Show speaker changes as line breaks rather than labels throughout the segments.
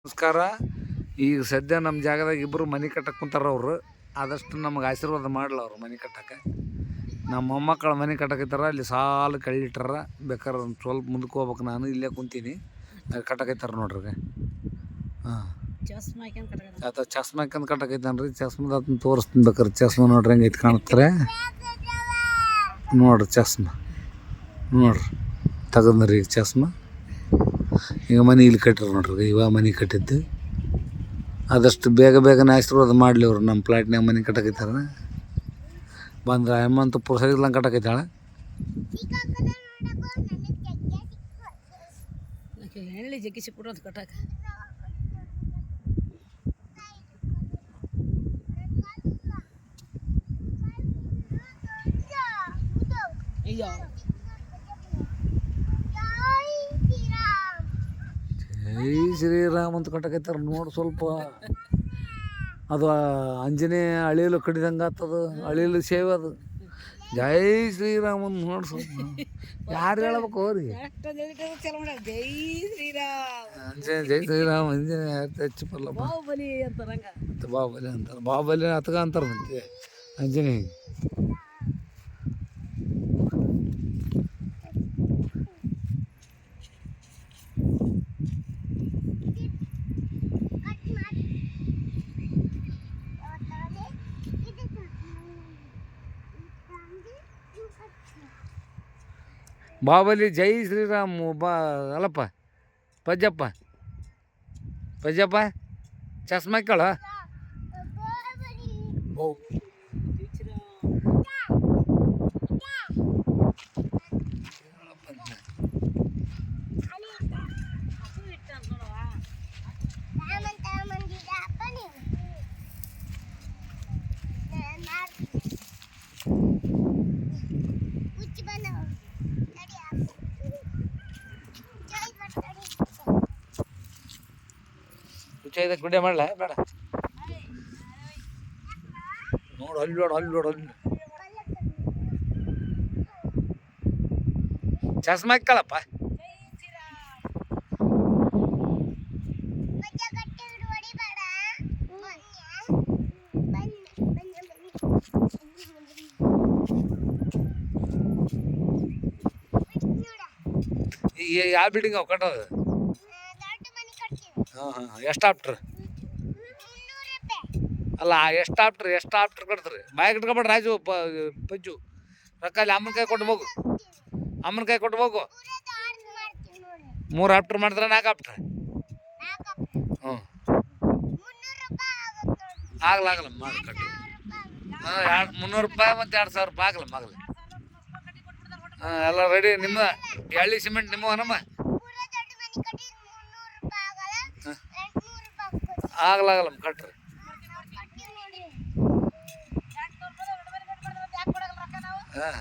ನಮಸ್ಕಾರ. ಈಗ ಸದ್ಯ ನಮ್ಮ ಜಾಗದಾಗ ಇಬ್ಬರು ಮನೆ ಕಟ್ಟಕ್ಕೆ ಕುಂತಾರ. ಅವರು ಆದಷ್ಟು ನಮಗೆ ಆಶೀರ್ವಾದ ಮಾಡಲ್ಲ. ಅವರು ಮನೆ ಕಟ್ಟಕ್ಕೆ ನಮ್ಮ ಮೊಮ್ಮಕ್ಕಳು ಮನೆ ಕಟ್ಟಕೈತಾರ. ಅಲ್ಲಿ ಸಾಲು ಕಳ್ಳಿಟ್ಟಾರ. ಬೇಕಾದ್ರೆ ಒಂದು ಸ್ವಲ್ಪ ಮುಂದಕ್ಕೆ ಹೋಗ್ಬೇಕು. ನಾನು ಇಲ್ಲೇ ಕುಂತೀನಿ. ಅಲ್ಲಿ ಕಟ್ಟಕೈತಾರ ನೋಡ್ರಿ. ಹಾಂ, ಚಸ್ಮಾ ಹಾಕ್ಯಂದು ಕಟ್ಟಕೈತಾನ್ರಿ. ಚಸ್ಮದ ಅದನ್ನ ತೋರಿಸ್ತೀನಿ ಬೇಕಾರೆ. ಚಸ್ಮಾ ನೋಡ್ರಿ ಹೆಂಗೆ ಐತೆ ಕಾಣ್ತಾರೆ ನೋಡ್ರಿ. ಚಸ್ಮಾ ನೋಡ್ರಿ ತಗದ್ರಿ. ಈಗ ಚಸ್ಮಾ ಈಗ ಮನೆ ಇಲ್ಲಿ ಕಟ್ಟಿರು ನೋಡ್ರಿ. ಇವಾಗ ಮನೆ ಕಟ್ಟಿದ್ದು. ಆದಷ್ಟು ಬೇಗನೆ ಆಶೀರ್ವಾದ ಮಾಡಲಿ ಅವರು. ನಮ್ಮ ಪ್ಲಾಟ್ನಾಗ ಮನೆ ಕಟ್ಟಕೈತಾರ. ಬಂದ್ರೆ ಅಮ್ಮಂತ ಪುರುಷರಿಲ್ಲ ಕಟ್ಟಕೈತಾಳ.
ಜಗ್ಗಿ ಸಿಕ್ಬಿಟ್ಟು ಅಂತ ಕಟ್ಟಾಕ ಅಯ್ಯೋ
ಜೈ ಶ್ರೀರಾಮ್ ಅಂತ ಕಟ್ಟಕೈತಾರ ನೋಡಿ. ಸ್ವಲ್ಪ ಅದು ಆಂಜನೇಯ ಅಳಿಯಲು ಕಡಿದಂಗೆ ಆಗ್ತದ. ಅಳಿಯಲು ಸೇವೆ ಅದು. ಜೈ ಶ್ರೀರಾಮನ್ ನೋಡಿ. ಸ್ವಲ್ಪ ಯಾರು ಹೇಳ್ಬೇಕು ಅವ್ರಿಗೆ?
ಜೈ ಶ್ರೀರಾಮ್,
ಜೈ ಶ್ರೀರಾಮ್ ಆಂಜನೇಯ ಹೆಚ್ಚು ಬರಲ್ಲ.
ಬಾಹುಬಲಿ ಅಂತಾರಂಗ
ಮತ್ತು ಬಾಹುಬಲಿ ಅಂತಾರೆ. ಬಾಹುಬಲಿ ಹತ್ಗ ಅಂತಾರೆ ಮತ್ತೆ ಆಂಜನೇಯ. ಬಾಹುಬಲಿ ಜೈ ಶ್ರೀರಾಮ್ ಅಲ್ಲಪ್ಪ. ಪಜ್ಜಪ್ಪ ಚಸ್ಮಾ ಹಾಕ್ಯಾಳ. ಓ ಹುಚ್ಚೈದಕ್ಕೆ ಗುಡ್ಡೆ ಮಾಡಲ ಬೇಡ. ನೋಡು ಅಲ್ಲಿ ನೋಡು, ಅಲ್ಲಿ ನೋಡು, ಅಲ್ಲಿ ಚಸ್ಮಾ ಹಾಕ್ಯಾಳಪ್ಪ. ಈಗ ಯಾವ ಬಿಲ್ಡಿಂಗ್ ಅವು ಕಟ್ಟೋದು? ಹಾಂ, ಎಷ್ಟು ಆಪ್ಟ್ರ್ ಅಲ್ಲ? ಎಷ್ಟು ಆಪ್ಟ್ರ್ ಕಟ್ತೀರಿ? ಬಾಯಿಗೆ ಇಟ್ಕೊಬೇಡ್ರಿ ರಾಜು. ಪಜ್ಜು ರೊಕ್ಕ ಅಲ್ಲಿ ಅಮ್ಮನ ಕೈ ಕೊಟ್ಟು ಹೋಗು. ಅಮ್ಮನ ಕೈ ಕೊಟ್ಟು ಹೋಗು. 3 ಆಪ್ಟ್ರ್ ಮಾಡಿದ್ರೆ 4 ಆಪ್ಟ್ರ್. ಹ್ಞೂ, ಆಗಲ್ಲ ಮಾಡಿ ಕಟ್ಟಿ. ಹಾಂ, 300 ರೂಪಾಯಿ ಮತ್ತು 2000 ರೂಪಾಯಿ ಆಗಲ್ಲ. ಹಾಂ, ಎಲ್ಲ ರೆಡಿ. ನಿಮ್ಮ ಎಳ್ಳಿ ಸಿಮೆಂಟ್ ನಿಮ್ಮ ನಮ್ಮ ಆಗಲ್ಲ ಕಟ್ರಿ. ಹಾಂ,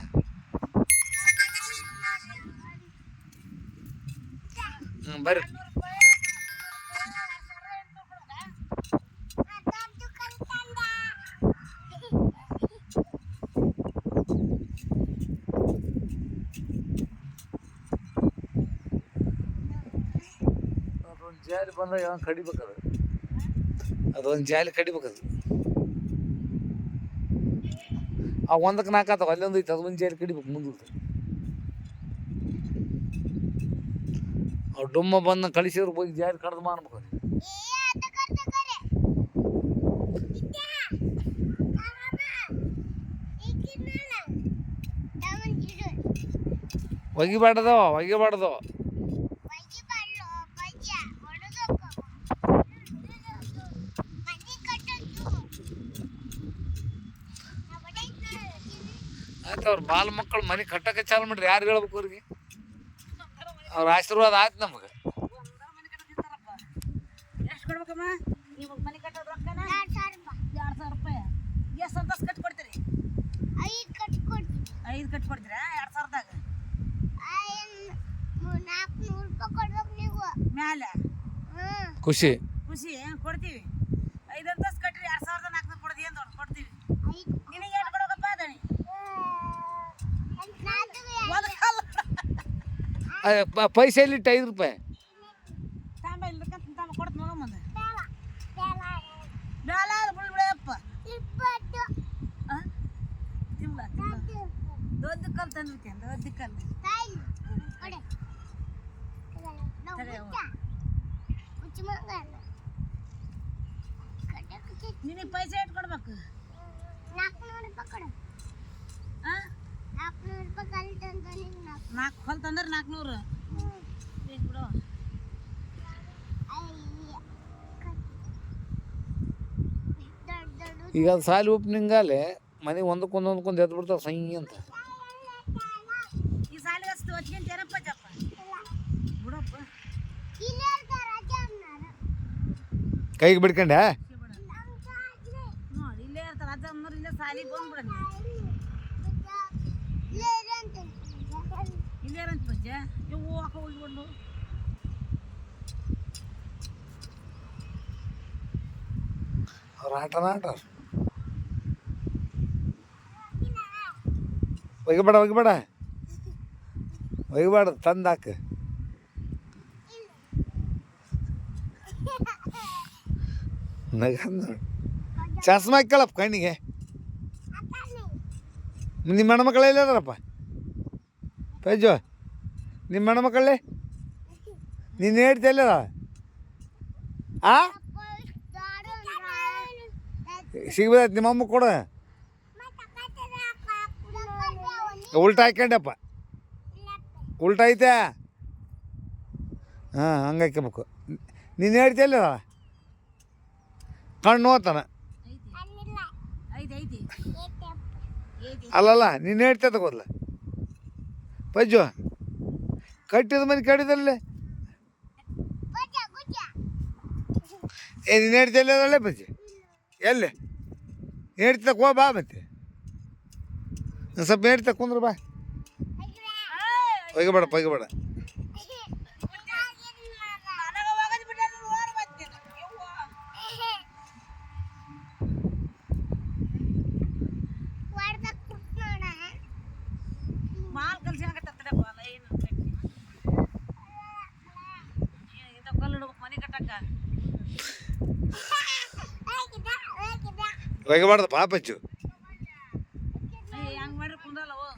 ಬರ್ರಿ. ಅದೊಂದು ಜಾಲಿ ಬಂದಾಗ ಯಾವ ಕಡಿಬೇಕದು. ಅದೊಂದು ಜಾಲಿ ಕಡಿಬೇಕದು. ಆ 1ಕ್ಕೆ 4 ಆತಾವ. ಅಲ್ಲೊಂದು ಐತೆ, ಅದೊಂದು ಜಾಲಿ ಕಡಿಬೇಕು ಮುಂದೆ. ಅವ್ರು ಡುಮ್ಮ ಬಂದು ಕಳಿಸಿದ್ರು ಹೋಗಿ ಜಾಲಿ ಕಡ್ದು ಮಾಡ್ಬೇಕು. ಒಗಿಬಾರ್ದು. ಆಯ್ತು, ಅವ್ರ ಬಾಲ್ ಮಕ್ಕಳು ಮನೆ ಕಟ್ಟಕ್ಕೆ ಚಾಲು ಮಾಡ್ರಿ. ಯಾರು ಹೇಳ್ಬೇಕು ಅವ್ರಿಗೆ? ಅವ್ರ ಆಶೀರ್ವಾದ ಆಯ್ತು ನಮಗೆ.
ಎಷ್ಟು ಕೊಡ್ಬೇಕಮ್ಮ? ನೀವು ಮನೆ ಕಟ್ಟೋದು ರೊಕ್ಕನ 2,000 ರೂಪಾಯಿ. ಎಷ್ಟು ಅಂತಸ್ ಕಟ್ಟಿ ಕೊಡ್ತೀರಿ? 5 ಕಟ್ಟಿ ಕೊಡ್ತೀರಾ? 2,000ದಾಗ 400 ರೂಪಾಯಿ ಕೊಡ್ಬೇಕು ನೀವು ಮ್ಯಾಲೆ.
ಖುಷಿ
ಕೊಡ್ತೀವಿ. 5 ಅಂತಸ್ ಕಟ್ರಿ 2,400 ಕೊಡ್ತೀವಿ ಅಂತ ಕೊಡ್ತೀವಿ. ನಿನಗೆ ಎಷ್ಟು ಕೊಡ್ಬೇಕಪ್ಪ? ಅದಣಿ
ಪೈಸೆ ಇಲ್ಲಿ 5 ರೂಪಾಯಿ.
ಕೊಡ್ತೀನಿ ಮಗ ಮುಂದೆ. ನಿನಗೆ ಪೈಸೆ ಇಟ್ಟು ಕೊಡ್ಬೇಕು. ನಾಲ್ಕು ಹೊಲ್ ತಂದ್ರೆ 400 ಬಿಡು.
ಈಗ ಅದು ಸಾಲಿ ಓಪನಿಂಗಲ್ಲೇ ಮನೆ ಒಂದಕ್ಕೊಂದು ಎದ್ದು ಬಿಡ್ತಾವೆ ಸೈ ಅಂತ.
ಈ ಸಾಲಿಗೆ ಹಚ್ತು ಹಚ್ಕೊಂತ ಏನಪ್ಪ ಜಪ್ಪ ಬಿಡಪ್ಪ.
ಕೈಗೆ ಬಿಡ್ಕೊಂಡೆ
ನೋಡಿ ಇಲ್ಲೇ ಇರ್ತಾರೆ ಅಜ್ಜ ಅಮ್ಮರು, ಇಲ್ಲೇ ಸಾಲಿಗೆ ಬಂದ್ಬಿಡ. ಇಲ್ಲೇರಂತ ಪಜ್ಜ ಇವು ಹಾಕ ಉಳ್ಕೊಂಡು
ಅವ್ರು ಆಟನ ಆಟಾರ. ಒಯ್ಯಬೇಡ ತಂದಾಕ. ನೋಡಿ ಚಸ್ಮಾ ಹಾಕ್ಕೊಳಪ್ಪ ಕಣ್ಣಿಗೆ. ನಿಮ್ಮ ಹೆಣ್ಮಕ್ಳು ಎಲ್ಲಿ ಅದಾರಪ್ಪ? ಪೈಜು ನಿಮ್ಮ ಹೆಣ್ಮಕ್ಳಲ್ಲಿ ನೀನು ಹೇಳ್ತಿಲ್ಲ ಸಿಗ್ಬೋದಾಯ್ತು. ನಿಮ್ಮ ಅಮ್ಮ ಕೊಡು. ಉಲ್ಟಾ ಹಾಕ್ಯಂಡಪ್ಪ. ಉಲ್ಟಾ ಐತೆ. ಹಾಂ ಹಂಗೆ ಹಾಕ್ಯಬೇಕು. ನೀನು ಹೇಳ್ತಿಲ್ಲ ಕಣ್ಣು ಹೋತಾನ. ಅಲ್ಲಲ್ಲ ನೀನು ಹೇಳ್ತಾ ತಗೋಲ್ಲ ಪಜ್ಜು. ಕಟ್ಟಿದ ಮನೆ ಕಡಿದಲ್ಲೇ ನೀನು ಹೇಳ್ತಿಲ್ಲೇ ಪಜ್ಜಿ. ಎಲ್ಲಿ ಹೇಳ್ತಕ್ಕ ಹೋ ಬಾ. ಮತ್ತೆ ಸ್ವಲ್ಪ ಹೇಳ್ತಾ ಕುಂದ್ರ ಬಾ. ಒಯ್ಯಬೇಡ.
ಮಾಲ್ ಕಲ್ಸಿ ಆಗತ್ತಪ್ಪ ಲೈನ್ ಇದು ಕಲ್ಲು ಇಡ್ಬೇಕು ಮನೆ ಕಟ್ಟಕ್ಕ.
ಒಯ್ಯಬಾರ್ದು ಪಾಪಚ್ಚು.
ಹಂಗೆ ಮಾಡ್ರಿ ಕುಂದ್ರಲ್ಲವು.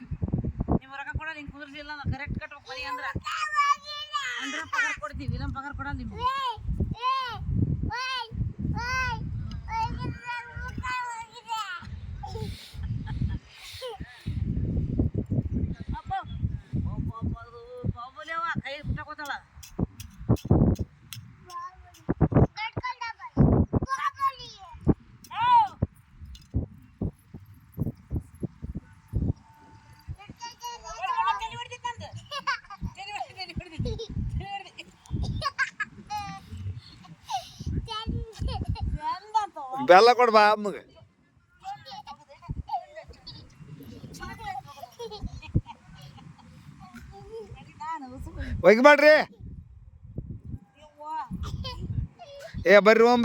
ನೀವು ರೊಕ್ಕ ಕೊಡಲ್ಲ, ಹಿಂಗೆ ಕುಂದ್ರಿಸಿಲ್ಲ ನಾವು ಕರೆಕ್ಟ್ ಕಟ್ಬೇಕು ಮನೆ ಅಂದ್ರೆ ಪಗಾರ ಕೊಡ್ತೀವಿ. ಇಲ್ಲ ಪಗಾರ ಕೊಡಲ್ಲ ನಿಮ್ಗೆ. ಕೈ ಬಿಟ್ಟಾಕೋತಾಳ.
ಬೆಲ್ಲ ಕೊಡು ಬಾ ಅಮ್ಮಗೆ. ಒಯ್ಯಬೇಡ್ರಿ.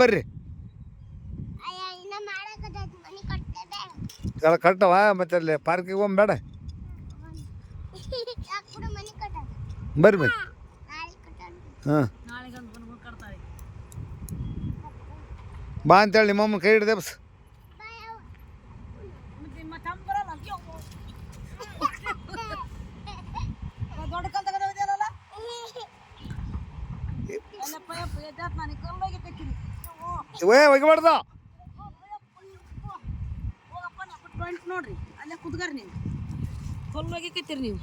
ಬರ್ರಿ ಕಟ್ಟವ. ಮತ್ತೆ ಅಲ್ಲಿ ಪಾರ್ಕಿಗೆ ಹೋಗ್ಬೇಡ. ಬರ್ರಿ ಹಾಂ ಬಾ ಅಂತೇಳಿ ನಿಮ್ಮಮ್ಮನ ಕೈ ಹಿಡ್ದೆ ಬಸ್. ಒಯ್ಯಬಾರ್ದು.
ನೋಡ್ರಿ ಅಲ್ಲೇ ಕುದ್ಗಾರ ನೀವು ಕೊಲ್ಲೋಗಿ ಕತ್ತೀರಿ ನೀವು.